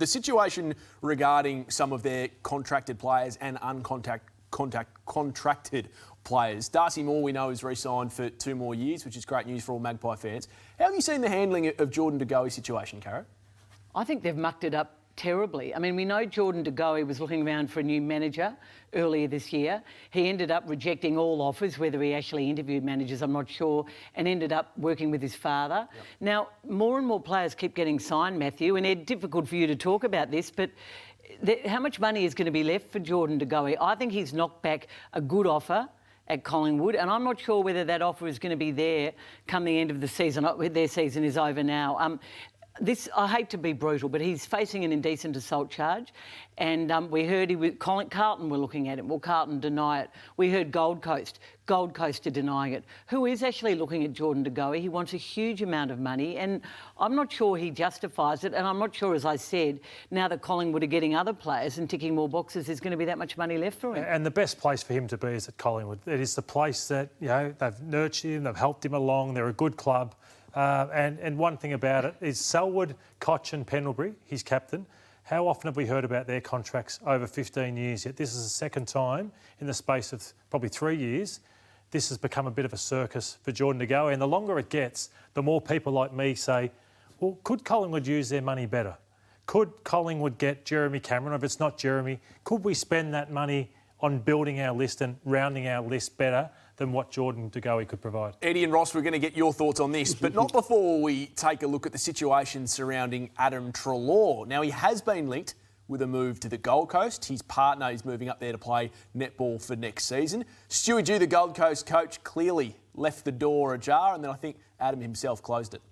the situation regarding some of their contracted players and contracted players. Darcy Moore, we know, is re-signed for 2 more years, which is great news for all Magpie fans. How have you seen the handling of Jordan De Goey's situation, Caro? I think they've mucked it up terribly. I mean, we know Jordan De Goey was looking around for a new manager earlier this year. He ended up rejecting all offers, whether he actually interviewed managers, I'm not sure, and ended up working with his father. Yep. Now, more and more players keep getting signed, Matthew, and it's difficult for you to talk about this, but how much money is going to be left for Jordan De Goey? I think he's knocked back a good offer at Collingwood, and I'm not sure whether that offer is going to be there come the end of the season. Their season is over now. I hate to be brutal, but he's facing an indecent assault charge, and we heard Carlton were looking at it. Well, Carlton deny it. We heard Gold Coast are denying it. Who is actually looking at Jordan De Goey? He wants a huge amount of money, and I'm not sure he justifies it, and I'm not sure, as I said, now that Collingwood are getting other players and ticking more boxes, there's going to be that much money left for him. And the best place for him to be is at Collingwood. It is the place that, you know, they've nurtured him, they've helped him along, they're a good club. And one thing about it is Selwood, Koch and Pendlebury, his captain, how often have we heard about their contracts over 15 years? Yet this is the second time in the space of probably 3 years, this has become a bit of a circus for Jordan De Goey. And the longer it gets, the more people like me say, well, could Collingwood use their money better? Could Collingwood get Jeremy Cameron? Or if it's not Jeremy, could we spend that money on building our list and rounding our list better than what Jordan De Goey could provide? Eddie and Ross, we're going to get your thoughts on this, but not before we take a look at the situation surrounding Adam Treloar. Now, he has been linked with a move to the Gold Coast. His partner is moving up there to play netball for next season. Stewie Dew, the Gold Coast coach, clearly left the door ajar, and then I think Adam himself closed it.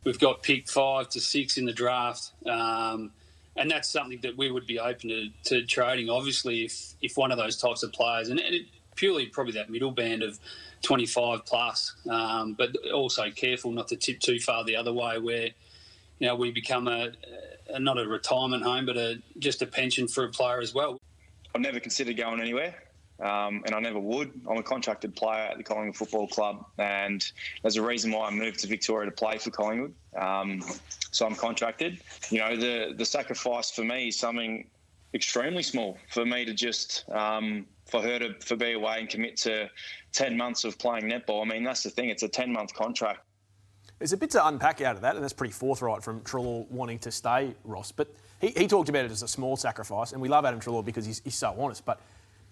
We've got pick 5 to 6 in the draft, and that's something that we would be open to trading, obviously, if one of those types of players, and it purely probably that middle band of 25 plus, but also careful not to tip too far the other way where, you know, we become not a retirement home, but just a pension for a player as well. I've never considered going anywhere, and I never would. I'm a contracted player at the Collingwood Football Club, and there's a reason why I moved to Victoria to play for Collingwood. So I'm contracted. You know, the sacrifice for me is something extremely small for me to just... for her to be away and commit to 10 months of playing netball. I mean, that's the thing. It's a 10-month contract. There's a bit to unpack out of that, and that's pretty forthright from Treloar wanting to stay, Ross. But he talked about it as a small sacrifice, and we love Adam Treloar because he's so honest. But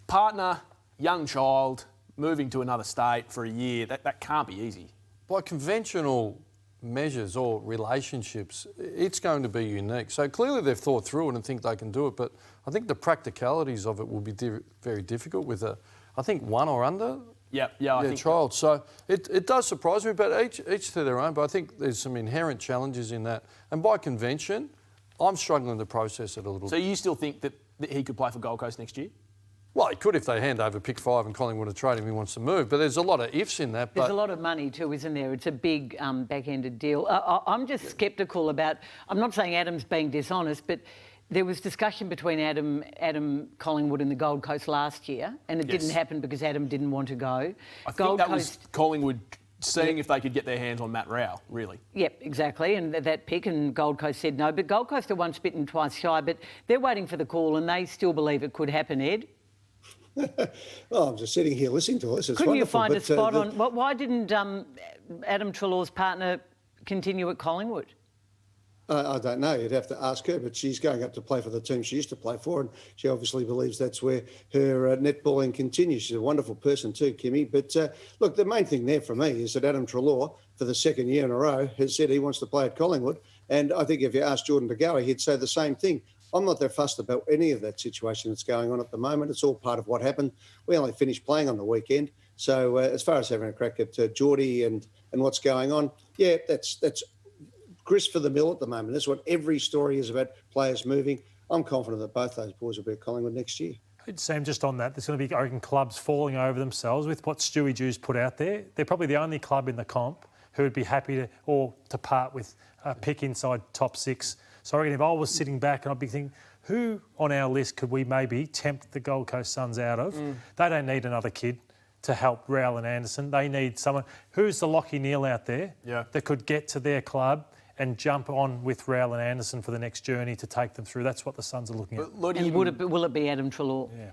partner, young child, moving to another state for a year, that can't be easy. By conventional measures or relationships, it's going to be unique. So clearly they've thought through it and think they can do it, but I think the practicalities of it will be very difficult with I think 1 or under I think child. So it does surprise me, but each to their own. But I think there's some inherent challenges in that. And by convention, I'm struggling to process it a little bit. So you still think that he could play for Gold Coast next year? Well, he could if they hand over pick 5 and Collingwood to trade him, he wants to move. But there's a lot of ifs in that. There's a lot of money too, isn't there? It's a big back-ended deal. I'm just sceptical about... I'm not saying Adam's being dishonest, but there was discussion between Adam Collingwood and the Gold Coast last year, and it didn't happen because Adam didn't want to go. I think that was Collingwood seeing if they could get their hands on Matt Rowell, really. Yep, exactly, and that pick, and Gold Coast said no. But Gold Coast are once bitten, twice shy, but they're waiting for the call, and they still believe it could happen, Ed. Well, I'm just sitting here listening to this. It's Couldn't wonderful, you find a spot on... Why didn't Adam Treloar's partner continue at Collingwood? I don't know. You'd have to ask her, but she's going up to play for the team she used to play for, and she obviously believes that's where her netballing continues. She's a wonderful person too, Kimmy. But look, the main thing there for me is that Adam Treloar, for the second year in a row, has said he wants to play at Collingwood. And I think if you asked Jordan De Goey, he'd say the same thing. I'm not that fussed about any of that situation that's going on at the moment. It's all part of what happened. We only finished playing on the weekend. So as far as having a crack at Geordie and what's going on, yeah, that's grist for the mill at the moment. That's what every story is about, players moving. I'm confident that both those boys will be at Collingwood next year. Sam, just on that, there's going to be, I reckon, clubs falling over themselves with what Stewie Dew's put out there. They're probably the only club in the comp who would be happy to part with a pick inside top 6. So I reckon if I was sitting back and I'd be thinking, who on our list could we maybe tempt the Gold Coast Suns out of? They don't need another kid to help Rowell and Anderson. They need someone. Who's the Lachie Neale out there that could get to their club and jump on with Rowell and Anderson for the next journey to take them through. That's what the Suns are looking at. But And will it be Adam Treloar? Yeah.